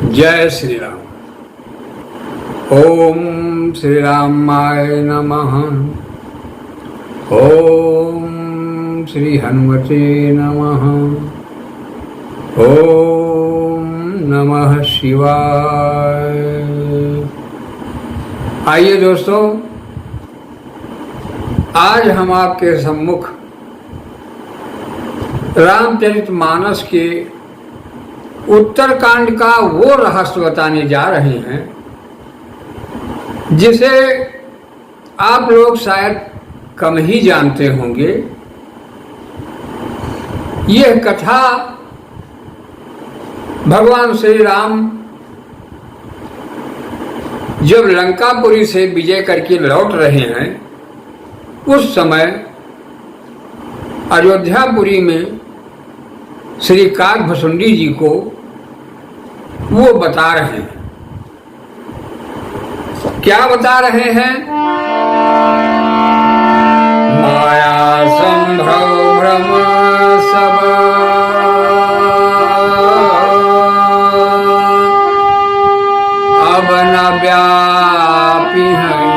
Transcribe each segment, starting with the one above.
जय श्री राम। ओम श्री रामाय नमः। ओम श्री हनुमते नमः। ओम नमः शिवाय। आइए दोस्तों, आज हम आपके सम्मुख रामचरितमानस के उत्तरकांड का वो रहस्य बताने जा रहे हैं जिसे आप लोग शायद कम ही जानते होंगे। यह कथा भगवान श्री राम जब लंकापुरी से विजय करके लौट रहे हैं उस समय अयोध्यापुरी में श्री काकभुसुंडी जी को वो बता रहे हैं। क्या बता रहे हैं? माया संभव भ्रम सब अब न व्यापी हैं।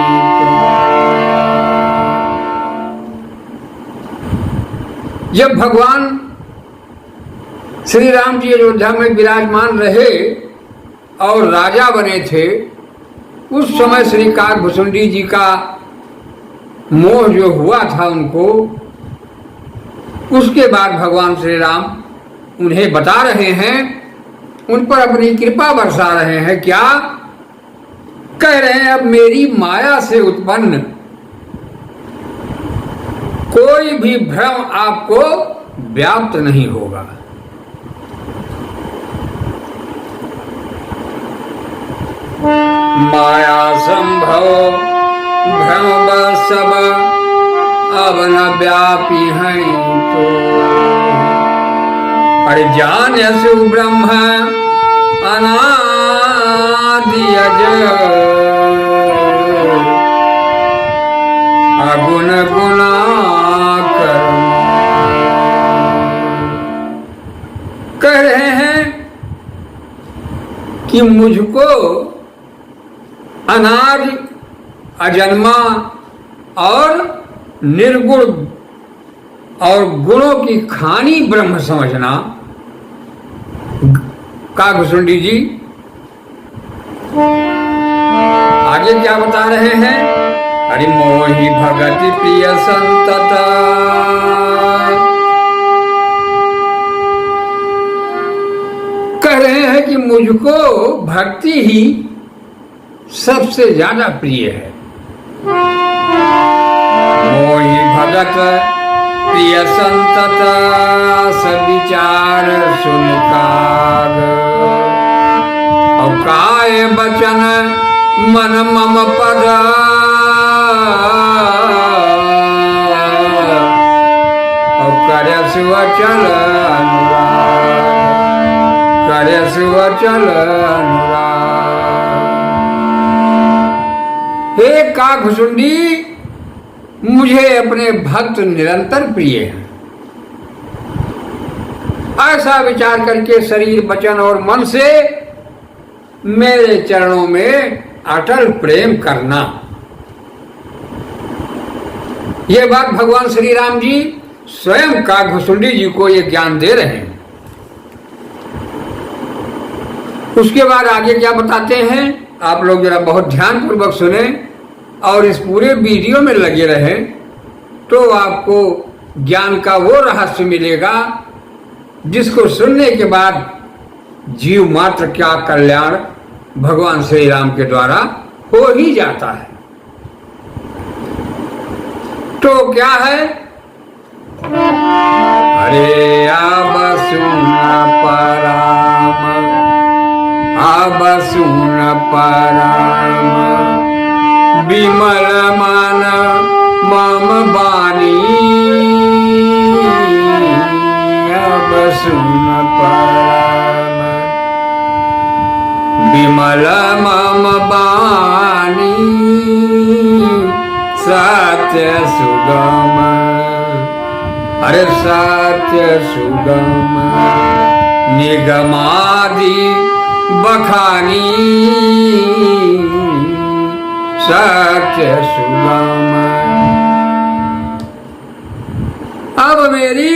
जब भगवान श्री राम जी अयोध्या में विराजमान रहे और राजा बने थे, उस समय श्री काकभुसुंडी जी का मोह जो हुआ था उनको, उसके बाद भगवान श्री राम उन्हें बता रहे हैं, उन पर अपनी कृपा बरसा रहे हैं। क्या कह रहे हैं? अब मेरी माया से उत्पन्न कोई भी भ्रम आपको व्याप्त नहीं होगा। माया संभव भ्रम सब अब न व्यापी हैं तो अरे जान यशु ब्रह्म अनादि अजय अगुण गुणाकर। कह रहे हैं कि मुझको अनादि अजन्मा और निर्गुण और गुणों की खानी ब्रह्म समझना। काकभुसुंडी जी आगे क्या बता रहे हैं? हरि मोहि भगति प्रिय संतत कह रहे हैं कि मुझको भक्ति ही सबसे ज्यादा प्रिय है। मोहि भगत प्रिय संतत सविचार सुन काग और काय बचन मन मम पद और करस वचन अनुराग करस वचन अनुराग। हे काकभुसुंडी, मुझे अपने भक्त निरंतर प्रिय हैं। ऐसा विचार करके शरीर वचन और मन से मेरे चरणों में अटल प्रेम करना। यह बात भगवान श्री राम जी स्वयं काकभुसुंडी जी को यह ज्ञान दे रहे हैं। उसके बाद आगे क्या बताते हैं, आप लोग जरा बहुत ध्यानपूर्वक सुने और इस पूरे वीडियो में लगे रहे तो आपको ज्ञान का वो रहस्य मिलेगा जिसको सुनने के बाद जीव मात्र क्या कल्याण भगवान श्री राम के द्वारा हो ही जाता है। तो क्या है? अरे अब सुन पराम अब सुन पराम विमल मन मम बानी अब सुन पराम विमल मम बानी सत्य सुगम अरे सत्य सुगम निगमादि बखानी सत्य सुगम। अब मेरी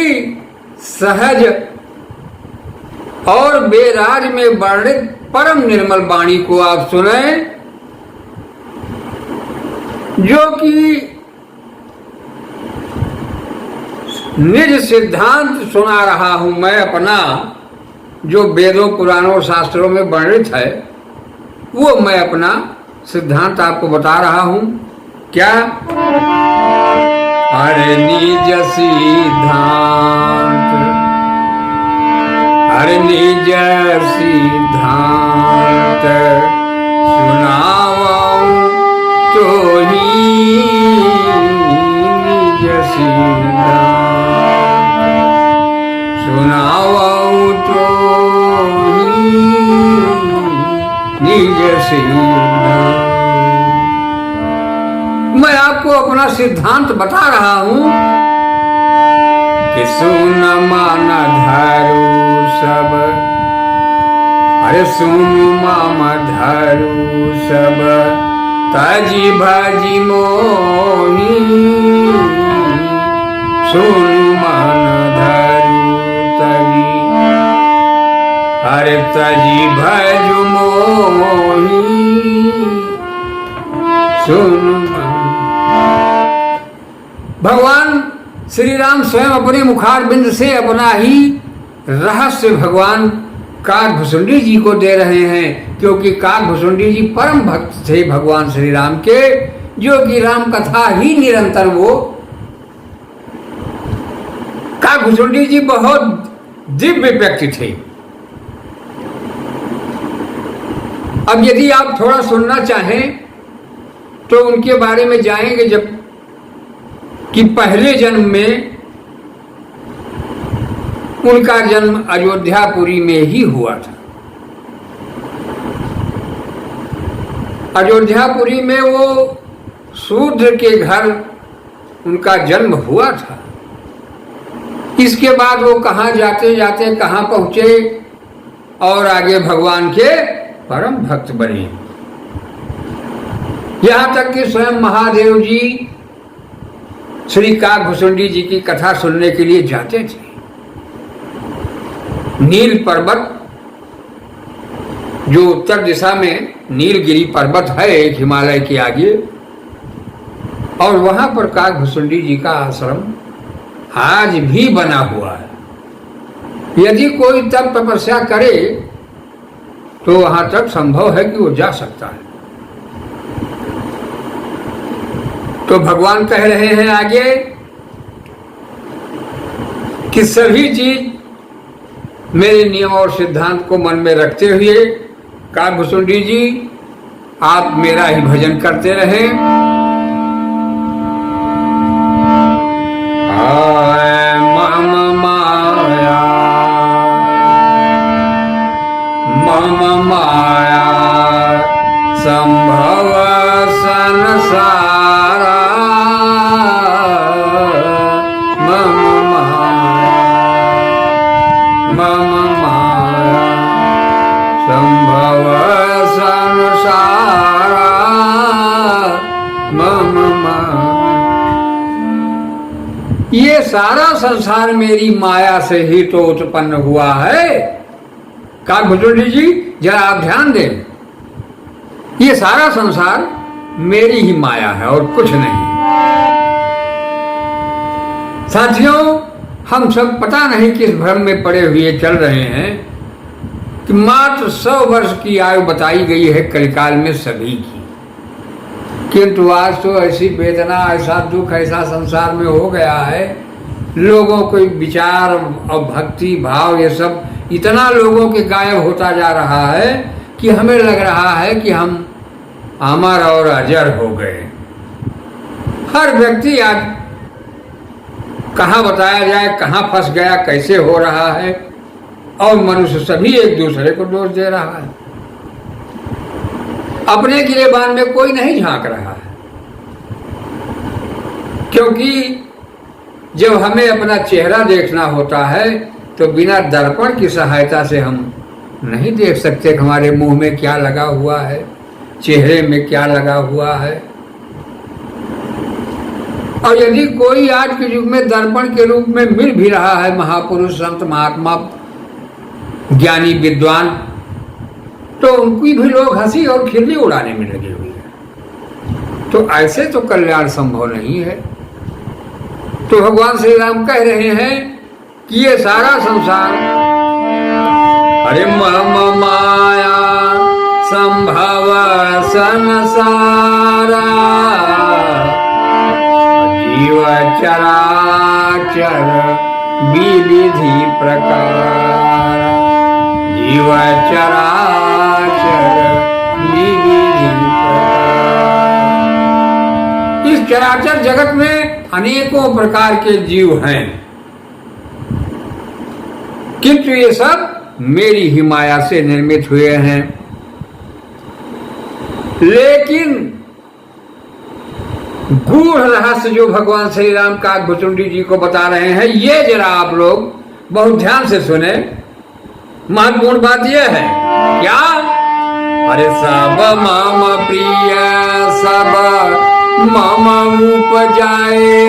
सहज और बेराज में वर्णित परम निर्मल वाणी को आप सुने, जो कि निज सिद्धांत सुना रहा हूं मैं अपना, जो वेदों पुराणों शास्त्रों में वर्णित है, वो मैं अपना सिद्धांत आपको बता रहा हूं। क्या? अरे निज सिद्धांत, अरे निज सिद्धांत सुनाऊं तो ही निज सिद्धांत सुनाऊं तो ही निज सिद्धांत। मैं आपको अपना सिद्धांत बता रहा हूं कि सुन मान धरू सब, अरे सुन माम धरू सब, तजी भजी मोही सुन मान धरू तजी, अरे तजी भज मोही सुन। भगवान श्री राम स्वयं अपने मुखारबिंद से अपना ही रहस्य भगवान काकभुसुंडी जी को दे रहे हैं, क्योंकि काकभुसुंडी जी परम भक्त थे भगवान श्री राम के, जो कि राम कथा ही निरंतर वो। काकभुसुंडी जी बहुत दिव्य व्यक्ति थे। अब यदि आप थोड़ा सुनना चाहें तो उनके बारे में जाएंगे, जब कि पहले जन्म में उनका जन्म अयोध्यापुरी में ही हुआ था। अयोध्यापुरी में वो शूद्र के घर उनका जन्म हुआ था। इसके बाद वो कहाँ जाते जाते कहाँ पहुंचे और आगे भगवान के परम भक्त बने। यहां तक कि स्वयं महादेव जी श्री काकभुसुंडी जी की कथा सुनने के लिए जाते थे। नील पर्वत, जो उत्तर दिशा में नीलगिरी पर्वत है एक हिमालय के आगे, और वहां पर काकभुसुंडी जी का आश्रम आज भी बना हुआ है। यदि कोई तप तपस्या करे तो वहां तक संभव है कि वो जा सकता है। तो भगवान कह रहे हैं आगे कि सभी चीज मेरे नियम और सिद्धांत को मन में रखते हुए काकभुसुंडी जी आप मेरा ही भजन करते रहें। मम माया मम माया संभव संसारा, मम माया संभव संसारा, मम माया। ये सारा संसार मेरी माया से ही तो उत्पन्न हुआ है। काकभुसुंडी जी जरा आप ध्यान दें, ये सारा संसार मेरी ही माया है और कुछ नहीं। साथियों, हम सब पता नहीं किस भ्रम में पड़े हुए चल रहे हैं कि मात्र 100 वर्ष की आयु बताई गई है कलिकाल में सभी की, किंतु आज तो ऐसी वेदना, ऐसा दुख, ऐसा संसार में हो गया है, लोगों को विचार और भक्ति भाव ये सब इतना लोगों के गायब होता जा रहा है कि हमें लग रहा है कि हम अमर और अजर हो गए। हर व्यक्ति आज कहाँ बताया जाए, कहाँ फंस गया, कैसे हो रहा है, और मनुष्य सभी एक दूसरे को दोष दे रहा है। अपने गिरेबान में कोई नहीं झांक रहा है, क्योंकि जब हमें अपना चेहरा देखना होता है तो बिना दर्पण की सहायता से हम नहीं देख सकते कि हमारे मुंह में क्या लगा हुआ है, चेहरे में क्या लगा हुआ है। और यदि कोई आज के युग में दर्पण के रूप में मिल भी रहा है, महापुरुष, संत, महात्मा, ज्ञानी, विद्वान, तो उनकी भी लोग हंसी और खिल्ली उड़ाने में लगे हुए हैं। तो ऐसे तो कल्याण संभव नहीं है। तो भगवान श्री राम कह रहे हैं कि ये सारा संसार, अरे मम माया संभव संसारा, जीव चराचर विविधि प्रकार, जीव चराचर विविधि प्रकार। इस चराचर जगत में अनेकों प्रकार के जीव हैं, किंतु ये सब मेरी ही माया से निर्मित हुए हैं। लेकिन गूढ़ रहस्य जो भगवान श्री राम काकभुचुंडी जी को बता रहे हैं, ये जरा आप लोग बहुत ध्यान से सुने। महत्वपूर्ण बात यह है, क्या? अरे सब मम प्रिय सब मम उपजाए,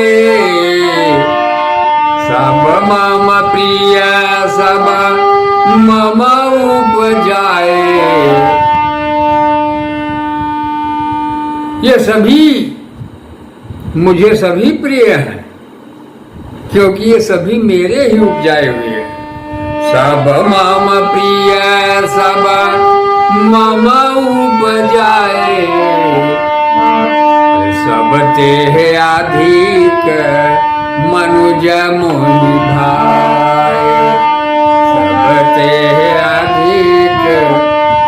सब मम प्रिय सब मम उपजाए। ये सभी मुझे सभी प्रिय हैं, क्योंकि ये सभी मेरे ही उपजाए हुए हैं। सब मम प्रिय सब मम उपजाए, सब ते अधिक मनुज मोहि भाए, सब ते अधिक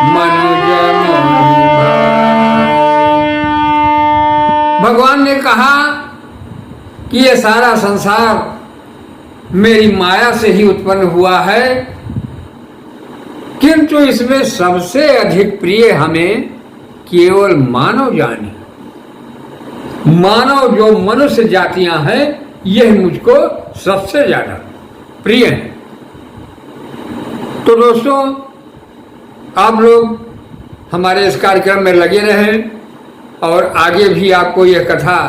मनुज मोहि भाए। भगवान ने कहा कि ये सारा संसार मेरी माया से ही उत्पन्न हुआ है, किंतु इसमें सबसे अधिक प्रिय हमें केवल मानव जाने। मानव जो मनुष्य जातियां हैं, यह मुझको सबसे ज्यादा प्रिय है। तो दोस्तों, आप लोग हमारे इस कार्यक्रम में लगे रहें और आगे भी आपको यह कथा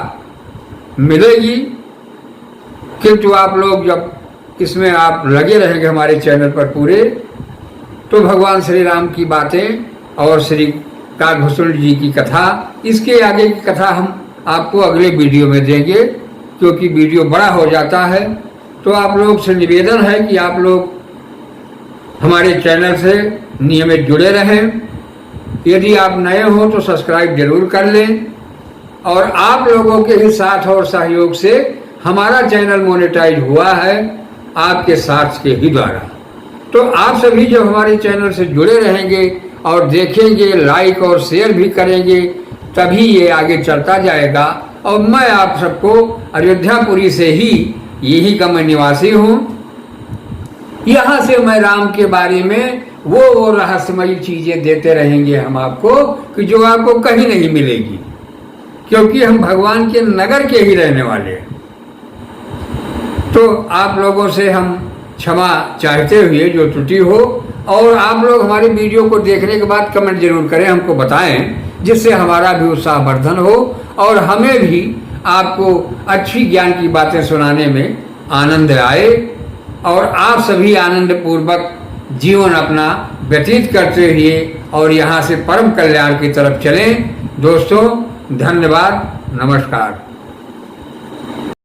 मिलेगी। किंतु आप लोग जब इसमें आप लगे रहेंगे हमारे चैनल पर पूरे, तो भगवान श्री राम की बातें और श्री काकभुचुंडी जी की कथा, इसके आगे की कथा हम आपको अगले वीडियो में देंगे, क्योंकि वीडियो बड़ा हो जाता है। तो आप लोग से निवेदन है कि आप लोग हमारे चैनल से नियमित जुड़े रहें। यदि आप नए हो तो सब्सक्राइब जरूर कर लें, और आप लोगों के ही साथ और सहयोग से हमारा चैनल मोनेटाइज हुआ है, आपके साथ के ही द्वारा। तो आप सभी जब हमारे चैनल से जुड़े रहेंगे और देखेंगे, लाइक और शेयर भी करेंगे, तभी ये आगे चलता जाएगा। और मैं आप सबको अयोध्यापुरी से ही, यही का मैं निवासी हूँ, यहाँ से मैं राम के बारे में वो रहस्यमयी चीजें देते रहेंगे हम आपको, कि जो आपको कहीं नहीं मिलेगी, क्योंकि हम भगवान के नगर के ही रहने वाले हैं। तो आप लोगों से हम क्षमा चाहते हुए जो त्रुटि हो, और आप लोग हमारी वीडियो को देखने के बाद कमेंट जरूर करें, हमको बताएं, जिससे हमारा भी उत्साहवर्धन हो और हमें भी आपको अच्छी ज्ञान की बातें सुनाने में आनंद आए, और आप सभी आनंद पूर्वक जीवन अपना व्यतीत करते हुए और यहाँ से परम कल्याण की तरफ चलें। दोस्तों, धन्यवाद, नमस्कार।